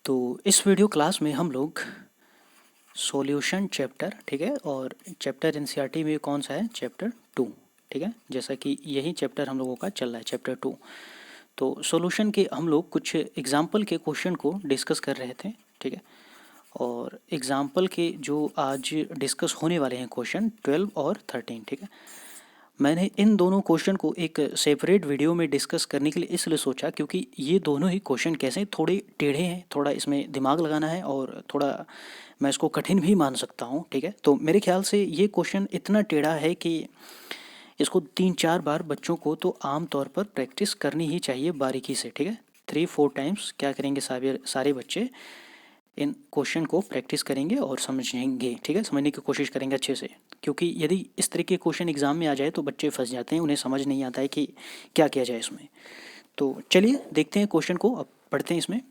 तो इस video class में हम लोग सॉल्यूशन चैप्टर, ठीक है, और चैप्टर एनसीईआरटी में कौन सा है, चैप्टर 2, ठीक है, जैसा कि यही चैप्टर हम लोगों का चल रहा है, चैप्टर 2। तो सॉल्यूशन के हम लोग कुछ एग्जाम्पल के क्वेश्चन को डिस्कस कर रहे थे, ठीक है। और एग्जाम्पल के जो आज डिस्कस होने वाले हैं क्वेश्चन 12 और 13, ठीक है। मैंने इन दोनों क्वेश्चन को एक सेपरेट वीडियो में डिस्कस करने के लिए इसलिए सोचा क्योंकि ये दोनों ही क्वेश्चन कैसे थोड़े टेढ़े हैं, थोड़ा इसमें दिमाग लगाना है और थोड़ा मैं इसको कठिन भी मान सकता हूँ, ठीक है। तो मेरे ख्याल से ये क्वेश्चन इतना टेढ़ा है कि इसको 3-4 बार बच्चों को तो आम तौर पर प्रैक्टिस करनी ही चाहिए बारीकी से, ठीक है। 3-4 टाइम्स क्या करेंगे, सारे सारे बच्चे इन क्वेश्चन को प्रैक्टिस करेंगे और समझेंगे, ठीक है, समझने की कोशिश करेंगे अच्छे से। क्योंकि यदि इस तरह के क्वेश्चन एग्जाम में आ जाए तो बच्चे फंस जाते हैं, उन्हें समझ नहीं आता है कि क्या किया जाए इसमें। तो चलिए देखते हैं क्वेश्चन को, अब पढ़ते हैं इसमें।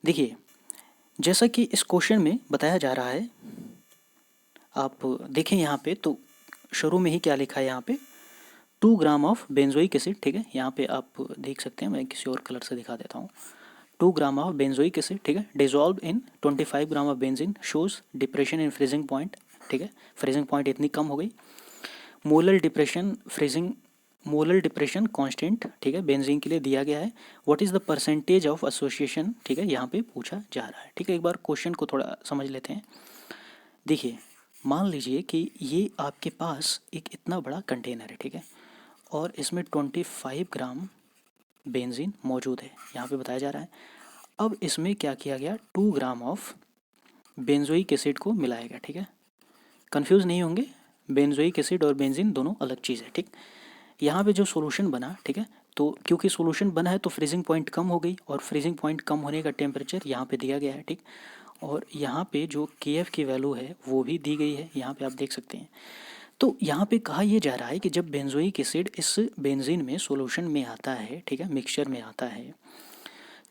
देखिए, जैसा कि इस क्वेश्चन में बताया जा रहा है, आप देखें यहाँ पे तो शुरू में ही क्या लिखा है यहाँ पे, 2 ग्राम ऑफ बेंजोइक एसिड, ठीक है। यहाँ पे आप देख सकते हैं, मैं किसी और कलर से दिखा देता हूँ। 2 ग्राम ऑफ बेंजोइक एसिड, ठीक है, dissolve in 25 gram of benzene shows depression in freezing point, ठीक है। फ्रीजिंग पॉइंट इतनी कम हो गई। मोलर डिप्रेशन कांस्टेंट, ठीक है, बेंजीन के लिए दिया गया है। What is the percentage of association, ठीक है, यहाँ पे पूछा जा रहा है, ठीक है। एक बार क्वेश्चन को थोड़ा समझ लेते हैं। देखिए, मान लीजिए कि ये आपके पास एक इतना बड़ा कंटेनर है, ठीक है, और इसमें 25 ग्राम बेंजीन मौजूद है, यहाँ पे बताया जा रहा है। अब इसमें क्या किया गया, 2 ग्राम ऑफ बेंजोइक एसिड को मिलाया गया, ठीक है। कंफ्यूज नहीं होंगे, बेंजोइक एसिड और बेंजीन दोनों अलग चीज़ है, ठीक। यहाँ पे जो सॉल्यूशन बना, ठीक है, तो क्योंकि सॉल्यूशन बना है तो फ्रीजिंग पॉइंट कम हो गई, और फ्रीजिंग पॉइंट कम होने का टेम्परेचर यहाँ पे दिया गया है, ठीक। और यहाँ पे जो KF की वैल्यू है वो भी दी गई है, यहाँ पे आप देख सकते हैं। तो यहाँ पे कहा यह जा रहा है कि जब बेंजोइक एसिड इस बेंजीन में सॉल्यूशन में आता है, ठीक है, मिक्सचर में आता है,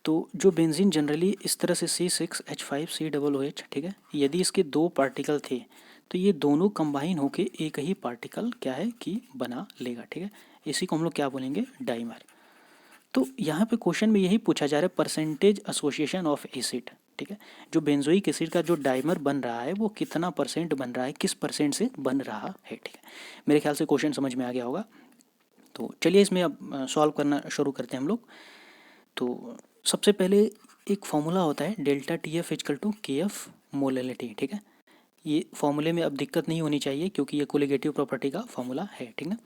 तो जो बेंजीन जनरली इस तरह से C6H5COOH, ठीक है, यदि इसके 2 पार्टिकल थे तो ये दोनों कंबाइन होके एक ही पार्टिकल क्या है कि बना लेगा, ठीक है। इसी को हम लोग क्या बोलेंगे, डाइमर। तो यहाँ पे क्वेश्चन में यही पूछा जा रहा है, परसेंटेज एसोसिएशन ऑफ एसिड, ठीक है, जो बेंजोइक एसिड का जो डाइमर बन रहा है वो कितना परसेंट बन रहा है, किस परसेंट से बन रहा है, ठीक है। मेरे ख्याल से क्वेश्चन समझ में आ गया होगा। तो चलिए इसमें अब सॉल्व करना शुरू करते हैं हम लोग। तो सबसे पहले एक फॉर्मूला होता है delta TF equal to KF molality, ठीक है। ये फॉर्मूले में अब दिक्कत नहीं होनी चाहिए क्योंकि ये कोलिगेटिव प्रॉपर्टी का फॉर्मूला है, ठीक ना।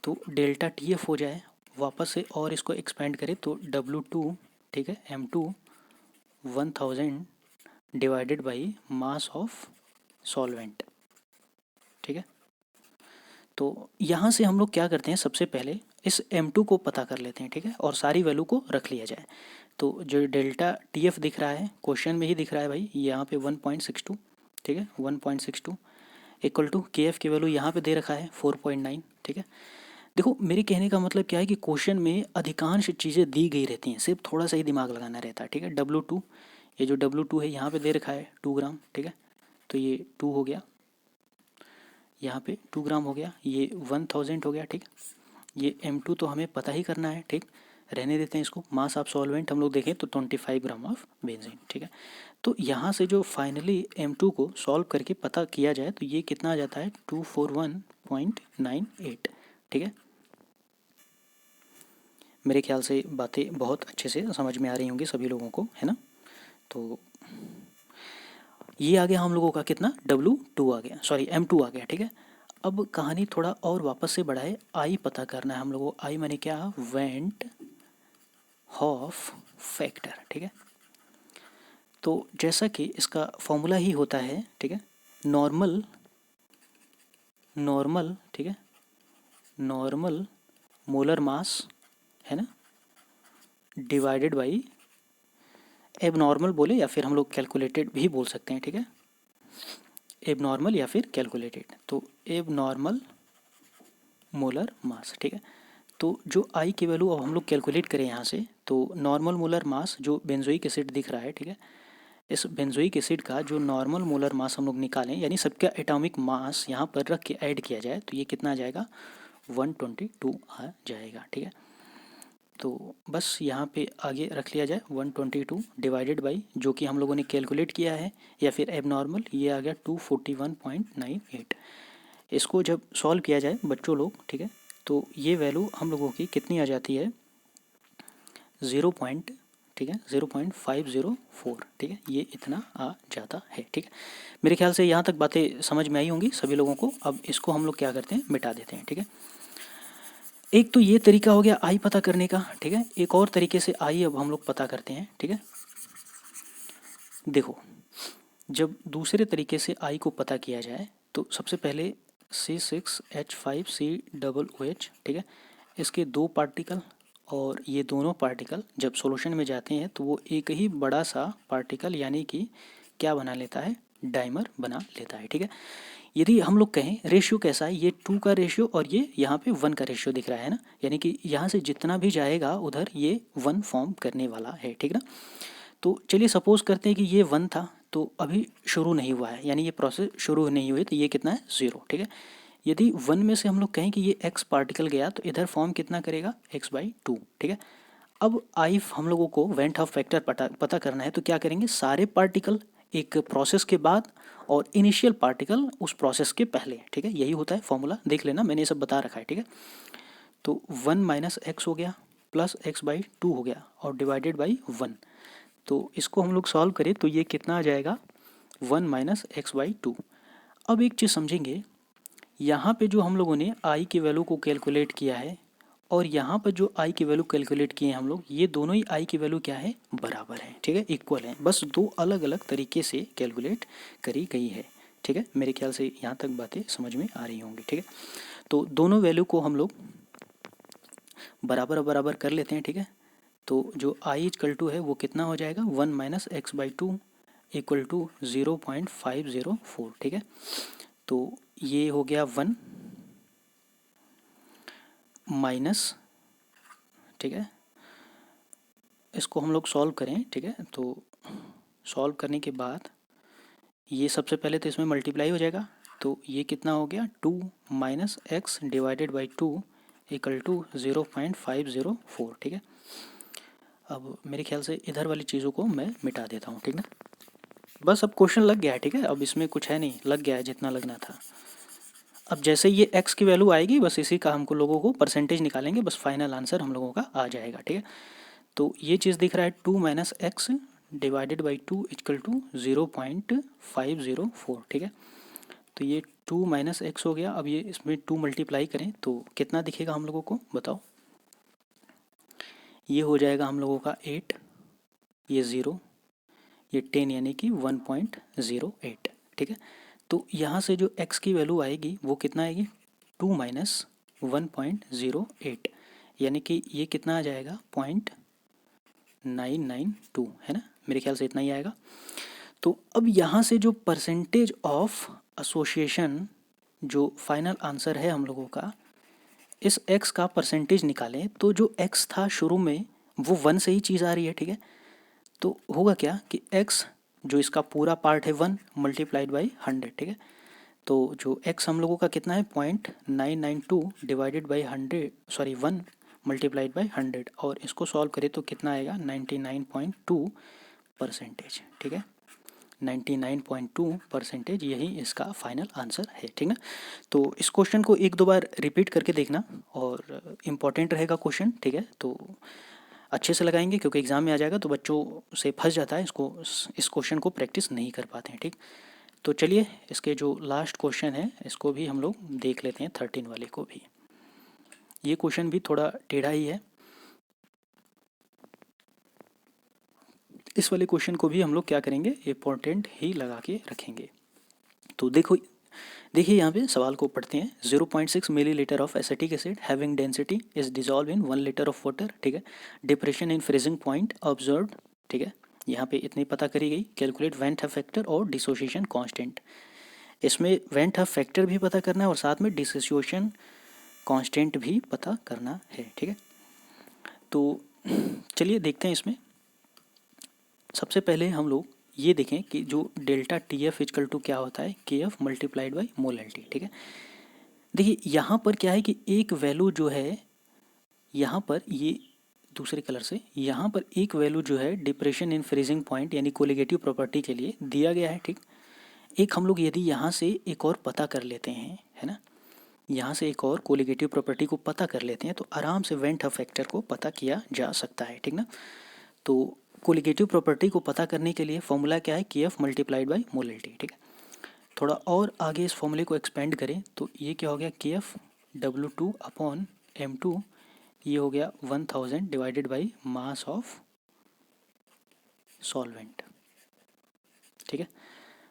तो डेल्टा TF हो जाए वापस से, और इसको एक्सपेंड करें तो W2, ठीक है, M2 1000 divided by mass of solvent, ठीक है। तो यहाँ से हम लोग क्या करते हैं, सबसे पहले इस M2 को पता कर लेते हैं, ठीक है, और सारी वैल्यू को रख लिया जाए। तो जो डेल्टा TF दिख रहा है, क्वेश्चन में ही दिख रहा है भाई, यहाँ पे 1.62, ठीक है, 1.62 इक्वल टू KF की वैल्यू यहाँ पे दे रखा है 4.9, ठीक है। देखो, मेरे कहने का मतलब क्या है कि क्वेश्चन में अधिकांश चीज़ें दी गई रहती हैं, सिर्फ थोड़ा सा ही दिमाग लगाना रहता है, ठीक है। W2, ये जो W2 है यहाँ पे दे रखा है 2 ग्राम, ठीक है, तो ये 2 हो गया, यहाँ पे 2 ग्राम हो गया, ये 1000 हो गया, ठीक। ये M2 तो हमें पता ही करना है, ठीक, रहने देते हैं इसको। मास ऑफ सॉल्वेंट हम लोग देखें तो 25 ग्राम ऑफ बेंजीन, ठीक है। तो यहाँ से जो फाइनली M2 को सॉल्व करके पता किया जाए तो ये कितना आ जाता है, 241.98, ठीक है। मेरे ख्याल से बातें बहुत अच्छे से समझ में आ रही होंगी सभी लोगों को, है ना। तो ये आ गया हम लोगों का कितना, W2 आ गया, सॉरी M2 आ गया, ठीक है। अब कहानी थोड़ा और वापस से बढ़ाए, आई पता करना है हम लोगों को। आई मैंने क्या, वेंट हॉफ फैक्टर, ठीक है। तो जैसा कि इसका फॉर्मूला ही होता है, ठीक है, नॉर्मल नॉर्मल, ठीक है, नॉर्मल मोलर मास, है ना, डिवाइडेड बाई एबनॉर्मल बोले या फिर हम लोग कैलकुलेटेड भी बोल सकते हैं, ठीक है, एबनॉर्मल या फिर कैलकुलेटेड। तो एबनॉर्मल मोलर मास, ठीक है। तो जो आई की वैल्यू अब हम लोग कैलकुलेट करें यहाँ से, तो नॉर्मल मोलर मास जो बेंजोइक एसिड दिख रहा है, ठीक है, इस बेंजोइक एसिड का जो नॉर्मल मोलर मास हम लोग निकालें, यानी सबका एटॉमिक मास यहाँ पर रख के ऐड किया जाए तो ये कितना आ जाएगा, 122 आ जाएगा, ठीक है। तो बस यहाँ पे आगे रख लिया जाए 122 डिवाइडेड बाई जो कि हम लोगों ने कैलकुलेट किया है या फिर एबनॉर्मल, ये आ गया 241.98। इसको जब सॉल्व किया जाए बच्चों लोग, ठीक है, तो ये वैल्यू हम लोगों की कितनी आ जाती है, 0.504, ठीक है, ये इतना आ जाता है। ठीक है, मेरे ख्याल से यहाँ तक बातें समझ में आई होंगी सभी लोगों को। अब इसको हम लोग क्या करते हैं, मिटा देते हैं। ठीक है, एक तो ये तरीका हो गया आई पता करने का। ठीक है, एक और तरीके से आई अब हम लोग पता करते हैं। ठीक है, देखो, जब दूसरे तरीके से आई को पता किया जाए तो सबसे पहले C6H5COOH, ठीक है, इसके दो पार्टिकल और ये दोनों पार्टिकल जब सॉल्यूशन में जाते हैं तो वो एक ही बड़ा सा पार्टिकल यानी कि क्या बना लेता है, डाइमर बना लेता है। ठीक है, यदि हम लोग कहें रेशियो कैसा है, ये 2 का रेशियो और ये यहाँ पे 1 का रेशियो दिख रहा है ना, यानी कि यहाँ से जितना भी जाएगा उधर ये 1 फॉर्म करने वाला है। ठीक ना, तो चलिए सपोज करते हैं कि ये 1 था तो अभी शुरू नहीं हुआ है, यानी ये प्रोसेस शुरू नहीं हुई, तो ये कितना है, 0। ठीक है, यदि 1 में से हम लोग कहें कि ये x पार्टिकल गया तो इधर फॉर्म कितना करेगा, x/2। ठीक है, अब आई हम लोगों को वेंट ऑफ फैक्टर पता करना है, तो क्या करेंगे, सारे पार्टिकल एक प्रोसेस के बाद और इनिशियल पार्टिकल उस प्रोसेस के पहले। ठीक है, यही होता है फॉर्मूला, देख लेना, मैंने ये सब बता रखा है। ठीक है, तो 1 - x हो गया प्लस x/2 हो गया और डिवाइडेड बाई 1। तो इसको हम लोग सॉल्व करें तो ये कितना आ जाएगा, 1 - x/2। अब एक चीज़ समझेंगे, यहाँ पे जो हम लोगों ने आई की वैल्यू को कैलकुलेट किया है और यहाँ पर जो आई की वैल्यू कैलकुलेट किए हैं हम लोग, ये दोनों ही आई की वैल्यू क्या है, बराबर है। ठीक है, इक्वल है, बस दो अलग अलग तरीके से कैलकुलेट करी गई है। ठीक है, मेरे ख्याल से यहाँ तक बातें समझ में आ रही होंगी। ठीक है, तो दोनों वैल्यू को हम लोग बराबर बराबर कर लेते हैं। ठीक है, तो जो आई इक्वल टू है वो कितना हो जाएगा, 1 - x/2 इक्वल टू 0.504। ठीक है, तो ये हो गया 1 माइनस, ठीक है, इसको हम लोग सॉल्व करें। ठीक है, तो सॉल्व करने के बाद ये सबसे पहले तो इसमें मल्टीप्लाई हो जाएगा, तो ये कितना हो गया, 2 - x divided by 2 equal to 0.504। ठीक है, अब मेरे ख्याल से इधर वाली चीज़ों को मैं मिटा देता हूँ। ठीक ना, बस अब क्वेश्चन लग गया है। ठीक है, अब इसमें कुछ है नहीं, लग गया है जितना लगना था। अब जैसे ये x की वैल्यू आएगी बस इसी का हमको लोगों को परसेंटेज निकालेंगे, बस फाइनल आंसर हम लोगों का आ जाएगा। ठीक है, तो ये चीज़ दिख रहा है 2 - x divided by 2 equal to 0.504। ठीक है, तो ये 2 - x हो गया। अब ये इसमें 2 मल्टीप्लाई करें तो कितना दिखेगा हम लोगों को, बताओ, ये हो जाएगा हम लोगों का 8, ये 0, ये 10 यानी कि 1.08। ठीक है, तो यहाँ से जो x की वैल्यू आएगी वो कितना आएगी, 2 - 1.08, यानी कि ये कितना आ जाएगा, 0.992, है ना, मेरे ख्याल से इतना ही आएगा। तो अब यहाँ से जो परसेंटेज ऑफ एसोसिएशन जो फाइनल आंसर है हम लोगों का, इस x का परसेंटेज निकालें तो जो x था शुरू में वो 1 से ही चीज़ आ रही है। ठीक है, तो होगा क्या कि x जो इसका पूरा पार्ट है 1 मल्टीप्लाइड बाई 100। ठीक है, तो जो x हम लोगों का कितना है, 0.992 divided by 100, sorry 1 multiplied by 100, और इसको सॉल्व करें तो कितना आएगा, 99.2%। ठीक है, 99.2%, यही इसका फाइनल आंसर है। ठीक ना, तो इस क्वेश्चन को एक दो बार रिपीट करके देखना और इम्पॉर्टेंट रहेगा क्वेश्चन। ठीक है, तो अच्छे से लगाएंगे क्योंकि एग्ज़ाम में आ जाएगा तो बच्चों से फंस जाता है, इसको इस क्वेश्चन को प्रैक्टिस नहीं कर पाते हैं। ठीक, तो चलिए इसके जो लास्ट क्वेश्चन है इसको भी हम लोग देख लेते हैं, 13 वाले को भी। ये क्वेश्चन भी थोड़ा टेढ़ा ही है, इस वाले क्वेश्चन को भी हम लोग क्या करेंगे, इम्पोर्टेंट ही लगा के रखेंगे। तो देखिए यहाँ पे सवाल को पढ़ते हैं। 0.6 millilitre of acetic acid having density is dissolve in 1 litre of water. ठीक है, depression in freezing point observe. ठीक है, यहाँ पे इतनी पता करी गई। कैलकुलेट वेंट फैक्टर और डिसोसिएशन कांस्टेंट, इसमें वेंट फैक्टर भी पता करना है और साथ में डिसोसिएशन कांस्टेंट भी पता करना है। ठीक है, तो चलिए देखते हैं इसमें। सबसे पहले हम लोग ये देखें कि जो delta T F equal to क्या होता है, के एफ मल्टीप्लाइड बाई मोलैलिटी। ठीक है, देखिए यहाँ पर क्या है कि एक वैल्यू जो है यहाँ पर ये दूसरे कलर से, यहाँ पर एक वैल्यू जो है डिप्रेशन इन फ्रीजिंग पॉइंट यानी कोलिगेटिव प्रॉपर्टी के लिए दिया गया है, ठीक। एक हम लोग यदि यहाँ से एक और पता कर लेते हैं, है ना, यहाँ से एक और कोलिगेटिव प्रॉपर्टी को पता कर लेते हैं तो आराम से वेंट हफ फैक्टर को पता किया जा सकता है, ठीक ना। तो कोलिगेटिव प्रॉपर्टी को पता करने के लिए फॉर्मूला क्या है, KF मल्टीप्लाइड बाई मोलैलिटी, ठीक है। थोड़ा और आगे इस फॉर्मूले को एक्सपेंड करें तो ये क्या हो गया, KF W2 अपॉन M2, ये हो गया 1000 divided by mass of solvent, ठीक है,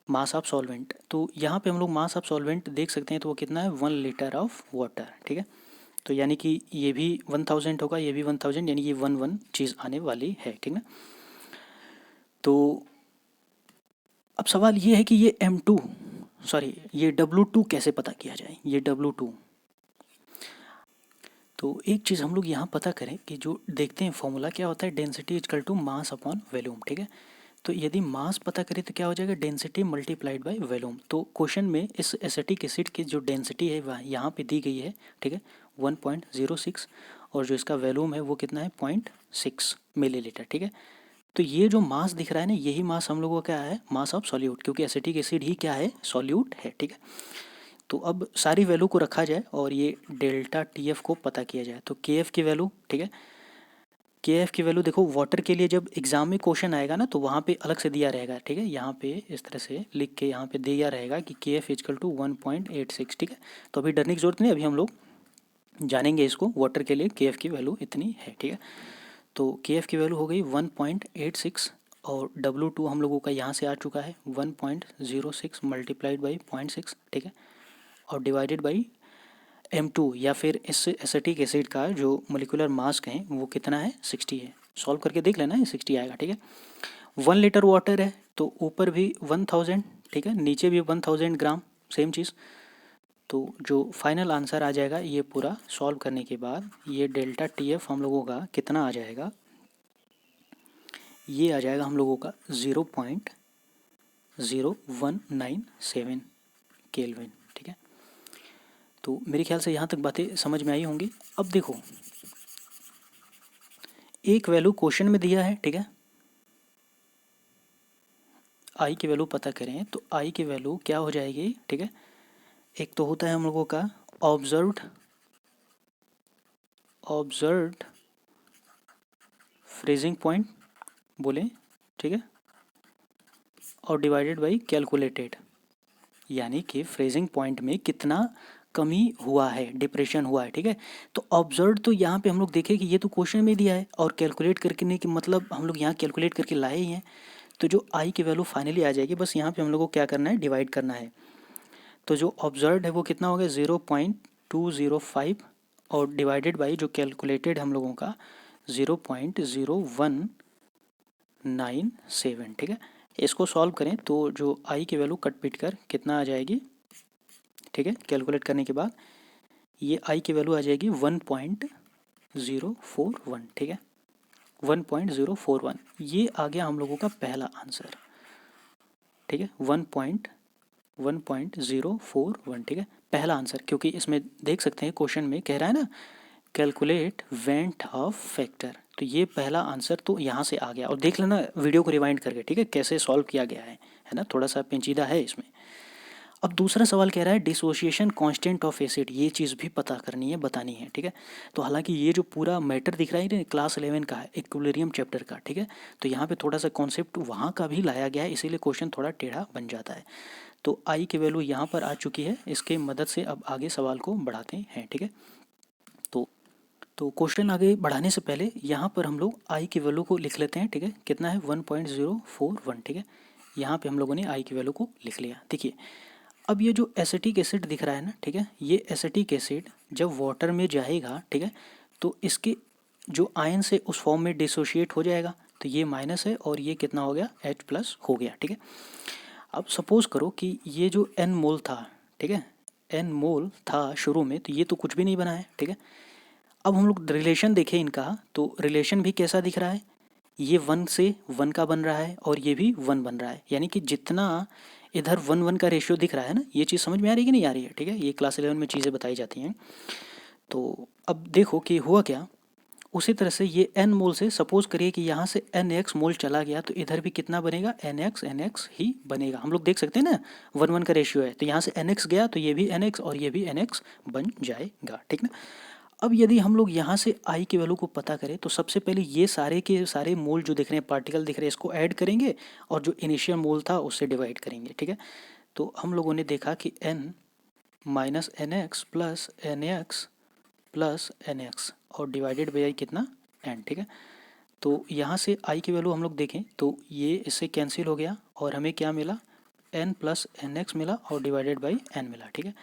मास ऑफ सॉल्वेंट। तो यहाँ पे हम लोग मास ऑफ सॉल्वेंट देख सकते हैं तो वो कितना है, 1 लीटर ऑफ वाटर, ठीक है। तो यानी कि ये भी 1000 होगा, ये भी 1000, यानी ये 1 चीज़ आने वाली है, ठीक ना। तो अब सवाल ये है कि ये ये W2 कैसे पता किया जाए, ये W2। तो एक चीज़ हम लोग यहाँ पता करें कि जो देखते हैं फॉर्मूला क्या होता है, density equal to mass upon volume, ठीक है। तो यदि मास पता करें तो क्या हो जाएगा, डेंसिटी मल्टीप्लाइड बाय वॉल्यूम। तो क्वेश्चन में इस एसिटिक एसिड की जो डेंसिटी है वह यहाँ पे दी गई है, ठीक है, 1.06, और जो इसका वॉल्यूम है वो कितना है, 0.6 मिलीलीटर, ठीक है। तो ये जो मास दिख रहा है ना, यही मास हम लोगों का क्या है, मास ऑफ सॉल्यूट, क्योंकि एसिटिक एसिड ही क्या है, सॉल्यूट है, ठीक है। तो अब सारी वैल्यू को रखा जाए और ये डेल्टा TF को पता किया जाए। तो KF की वैल्यू, ठीक है, KF की वैल्यू देखो, वाटर के लिए जब एग्जाम में क्वेश्चन आएगा ना तो वहाँ पे अलग से दिया रहेगा, ठीक है, यहाँ पे इस तरह से लिख के यहाँ पे दिया रहेगा कि KF इजकल टू 1.86, ठीक है। तो अभी डरने की जरूरत नहीं, अभी हम लोग जानेंगे इसको, वाटर के लिए KF की वैल्यू इतनी है, ठीक है। तो KF की वैल्यू हो गई 1.86 और W2 हम लोगों का यहाँ से आ चुका है 1.06 मल्टीप्लाइड बाई 0.6, ठीक है, और डिवाइडेड बाई M2 या फिर इस एसिटिक एसिड का जो मोलिकुलर मास कहें वो कितना है, 60 है। सॉल्व करके देख लेना, ये 60 आएगा, ठीक है। 1 लीटर वाटर है तो ऊपर भी 1000, ठीक है, नीचे भी 1000 ग्राम, सेम चीज़। तो जो फाइनल आंसर आ जाएगा ये पूरा सॉल्व करने के बाद, ये डेल्टा TF हम लोगों का कितना आ जाएगा, ये आ जाएगा हम लोगों का 0.0197 केल्विन, ठीक है। तो मेरे ख्याल से यहाँ तक बातें समझ में आई होंगी। अब देखो, एक वैल्यू क्वेश्चन में दिया है, ठीक है, आई की वैल्यू पता करें तो आई की वैल्यू क्या हो जाएगी, ठीक है। एक तो होता है हम लोगों का ऑब्जर्व्ड फ्रीजिंग पॉइंट बोले, ठीक है, और डिवाइडेड बाई कैलकुलेटेड, यानी कि फ्रीजिंग पॉइंट में कितना कमी हुआ है, डिप्रेशन हुआ है, ठीक है। तो ऑब्जर्व तो यहाँ पे हम लोग देखें कि ये तो क्वेश्चन में दिया है और कैलकुलेट करने के मतलब हम लोग यहाँ कैलकुलेट करके लाए ही हैं। तो जो आई की वैल्यू फाइनली आ जाएगी, बस यहाँ पे हम लोग को क्या करना है, डिवाइड करना है। तो जो ऑब्जर्व है वो कितना हो गया, 0.205 और डिवाइडेड बाई जो कैलकुलेटेड हम लोगों का 0.0197, ठीक है। इसको सॉल्व करें तो जो आई की वैल्यू कट पीट कर कितना आ जाएगी, ठीक है, कैलकुलेट करने के बाद ये आई की वैल्यू आ जाएगी 1.041, ठीक है, 1.041। ये आ गया हम लोगों का पहला आंसर, ठीक है, 1.041, ठीक है, पहला आंसर। क्योंकि इसमें देख सकते हैं क्वेश्चन में कह रहा है ना, कैलकुलेट वेंट ऑफ फैक्टर, तो ये पहला आंसर तो यहाँ से आ गया। और देख लेना वीडियो को रिवाइंड करके, ठीक है, कैसे सॉल्व किया गया है ना, थोड़ा सा पेचीदा है इसमें। अब दूसरा सवाल कह रहा है डिसोसिएशन कांस्टेंट ऑफ एसिड, ये चीज़ भी पता करनी है, बतानी है, ठीक है। तो हालांकि ये जो पूरा मैटर दिख रहा है क्लास 11 का है, इक्विलिब्रियम चैप्टर का, ठीक है। तो यहाँ पे थोड़ा सा कॉन्सेप्ट वहाँ का भी लाया गया है, इसीलिए क्वेश्चन थोड़ा टेढ़ा बन जाता है। तो आई की वैल्यू यहाँ पर आ चुकी है, इसके मदद से अब आगे सवाल को बढ़ाते हैं, ठीक है। तो क्वेश्चन आगे बढ़ाने से पहले यहाँ पर हम लोग आई की वैल्यू को लिख लेते हैं, ठीक है, कितना है 1.041, ठीक है। यहाँ पे हम लोगों ने आई की वैल्यू को लिख लिया। देखिए अब ये जो एसिटिक एसिड दिख रहा है ना, ठीक है, ये एसिटिक एसिड जब वाटर में जाएगा, ठीक है, तो इसके जो आयन से उस फॉर्म में डिसोशिएट हो जाएगा, तो ये माइनस है और ये कितना हो गया, H+ हो गया, ठीक है। अब सपोज करो कि ये जो N मोल था, ठीक है, N मोल था शुरू में, तो ये तो कुछ भी नहीं बना है, ठीक है। अब हम लोग रिलेशन देखें इनका, तो रिलेशन भी कैसा दिख रहा है, ये 1 से 1 का बन रहा है और ये भी 1 बन रहा है, यानी कि जितना इधर 1:1 का रेशियो दिख रहा है ना, ये चीज़ समझ में आ रही है कि नहीं आ रही है, ठीक है। ये क्लास 11 में चीज़ें बताई जाती हैं। तो अब देखो कि हुआ क्या, उसी तरह से ये n मोल से सपोज करिए कि यहाँ से nx मोल चला गया तो इधर भी कितना बनेगा, nx ही बनेगा। हम लोग देख सकते हैं ना 1:1 का रेशियो है, तो यहाँ से nx गया तो ये भी nx और ये भी nx बन जाएगा, ठीक ना। अब यदि हम लोग यहाँ से I की वैल्यू को पता करें तो सबसे पहले ये सारे के सारे मोल जो दिख रहे हैं, पार्टिकल दिख रहे हैं, इसको ऐड करेंगे और जो इनिशियल मोल था उससे डिवाइड करेंगे, ठीक है। तो हम लोगों ने देखा कि n minus nx plus nx plus nx और डिवाइडेड बाई कितना, n, ठीक है। तो यहाँ से I की वैल्यू हम लोग देखें तो ये इससे कैंसिल हो गया और हमें क्या मिला, n प्लस nx मिला और डिवाइडेड बाई n मिला, ठीक है।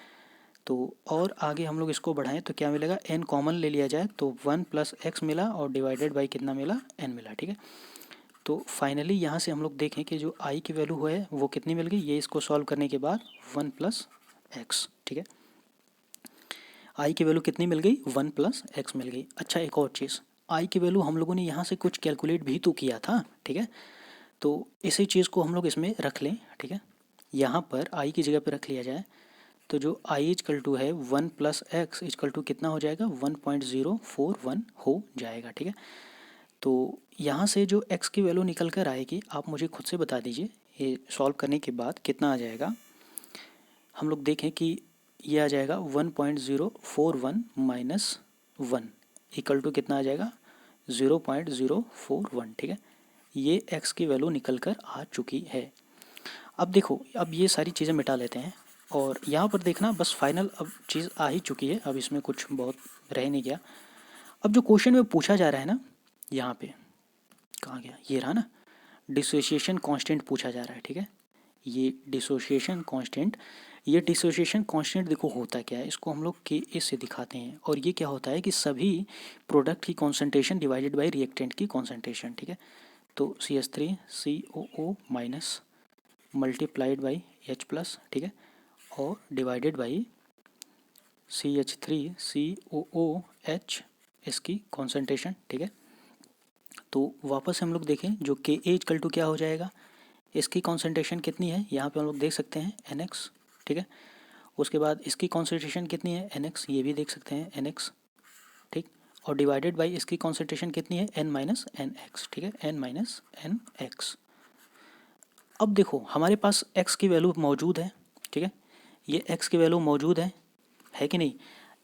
तो और आगे हम लोग इसको बढ़ाएं तो क्या मिलेगा, n कॉमन ले लिया जाए तो 1 प्लस x मिला और डिवाइडेड बाई कितना मिला, n मिला, ठीक है। तो फाइनली यहाँ से हम लोग देखें कि जो I की वैल्यू है वो कितनी मिल गई, ये इसको सॉल्व करने के बाद 1 प्लस x, ठीक है। I की वैल्यू कितनी मिल गई, 1 प्लस x मिल गई। अच्छा एक और चीज़, I की वैल्यू हम लोगों ने यहाँ से कुछ कैलकुलेट भी तो किया था, ठीक है। तो इसी चीज़ को हम लोग इसमें रख लें, ठीक है। यहाँ पर I की जगह पर रख लिया जाए तो जो I इजकल टू है 1 प्लस एक्स इजकल टू कितना हो जाएगा, 1.041 हो जाएगा, ठीक है। तो यहाँ से जो x की वैल्यू निकल कर आएगी आप मुझे खुद से बता दीजिए, ये सॉल्व करने के बाद कितना आ जाएगा। हम लोग देखें कि ये आ जाएगा 1.041 माइनस 1 इक्वल टू कितना आ जाएगा, 0.041, ठीक है। ये x की वैल्यू निकल कर आ चुकी है। अब देखो, अब ये सारी चीज़ें मिटा लेते हैं और यहाँ पर देखना बस फाइनल अब चीज़ आ ही चुकी है, अब इसमें कुछ बहुत रह नहीं गया। अब जो क्वेश्चन में पूछा जा रहा है ना, यहाँ पे कहाँ गया, ये रहा ना, डिसोसिएशन कांस्टेंट पूछा जा रहा है, ठीक है। ये डिसोसिएशन कांस्टेंट, ये डिसोसिएशन कांस्टेंट देखो होता क्या है, इसको हम लोग Ka से दिखाते हैं और ये क्या होता है कि सभी प्रोडक्ट की कॉन्सेंट्रेशन डिवाइडेड बाई रिएक्टेंट की कॉन्सेंट्रेशन, ठीक है। तो CH3COO minus multiplied by H plus, ठीक है, और डिवाइडेड बाई CH3COOH इसकी कॉन्सेंट्रेशन, ठीक है। तो वापस हम लोग देखें जो Ka इक्वल टू क्या हो जाएगा, इसकी कॉन्सेंट्रेशन कितनी है, यहाँ पे हम लोग देख सकते हैं NX, ठीक है। उसके बाद इसकी कॉन्सेंट्रेशन कितनी है NX, ये भी देख सकते हैं NX, ठीक। और डिवाइडेड बाई इसकी कॉन्सेंट्रेशन कितनी है N माइनस NX, ठीक है, N माइनस NX। अब देखो हमारे पास x की वैल्यू मौजूद है, ठीक है, ये x की वैल्यू मौजूद है कि नहीं,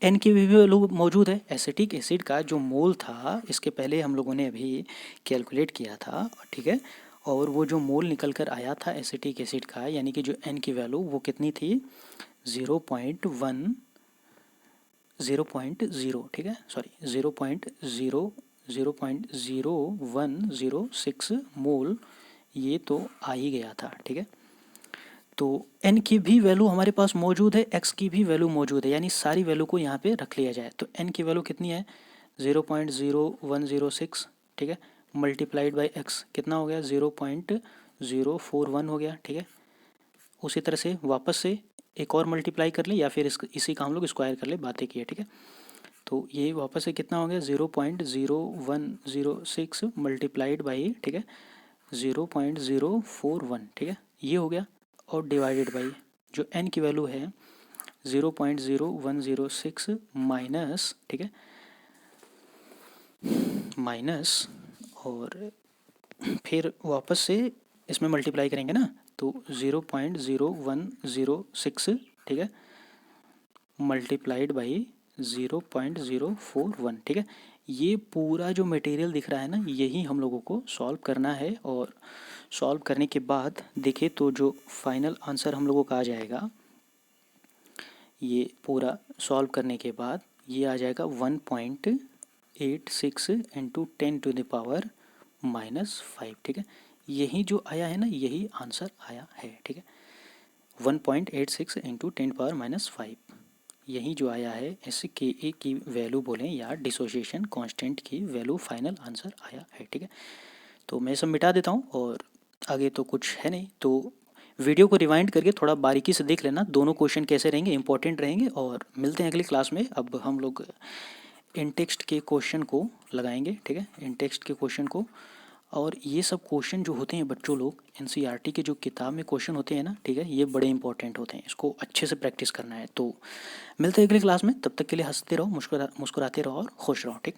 n की भी वैल्यू मौजूद है। एसिटिक एसिड का जो मोल था इसके पहले हम लोगों ने अभी कैलकुलेट किया था, ठीक है, और वो जो मोल निकल कर आया था एसिटिक एसिड का, यानी कि जो n की वैल्यू वो कितनी थी, 0.0, ठीक है, सॉरी 0.0106 मोल ये तो आ ही गया था, ठीक है। तो n की भी वैल्यू हमारे पास मौजूद है, x की भी वैल्यू मौजूद है, यानी सारी वैल्यू को यहाँ पे रख लिया जाए तो n की वैल्यू कितनी है 0.0106, ठीक है, मल्टीप्लाइड बाई x कितना हो गया 0.041 हो गया, ठीक है। उसी तरह से वापस से एक और मल्टीप्लाई कर ले या फिर इसी का हम लोग स्क्वायर कर ले, बातें की है, ठीक है। तो ये वापस से कितना हो गया 0.0106 मल्टीप्लाइड बाई, ठीक है, 0.041, ठीक है, ये हो गया, और डिवाइडेड बाई जो n की वैल्यू है 0.0106 माइनस, ठीक है, माइनस, और फिर वापस से इसमें मल्टीप्लाई करेंगे ना तो 0.0106, ठीक है, मल्टीप्लाइड बाई 0.041, ठीक है। ये पूरा जो मटेरियल दिख रहा है ना, यही हम लोगों को सॉल्व करना है और सॉल्व करने के बाद देखें तो जो फाइनल आंसर हम लोगों का आ जाएगा, ये पूरा सॉल्व करने के बाद ये आ जाएगा 1.86 इंटू 10⁻⁻⁵, ठीक है। यही जो आया है ना, यही आंसर आया है, ठीक है, 1.86 इंटू 10⁻⁵, यही जो आया है इससे Ka की वैल्यू बोलें या डिसोसिएशन कांस्टेंट की वैल्यू फाइनल आंसर आया है, ठीक है। तो मैं सब मिटा देता हूँ और आगे तो कुछ है नहीं, तो वीडियो को रिवाइंड करके थोड़ा बारीकी से देख लेना दोनों क्वेश्चन कैसे रहेंगे, इंपॉर्टेंट रहेंगे। और मिलते हैं अगली क्लास में। अब हम लोग इन टेक्स्ट के क्वेश्चन को लगाएंगे, ठीक है, इन टेक्स्ट के क्वेश्चन को। और ये सब क्वेश्चन जो होते हैं बच्चों लोग, NCERT के जो किताब में क्वेश्चन होते हैं ना, ठीक है, ये बड़े इंपॉर्टेंट होते हैं, इसको अच्छे से प्रैक्टिस करना है। तो मिलते हैं अगली क्लास में, तब तक के लिए हंसते रहो, मुस्कुराते रहो और खुश रहो, ठीक।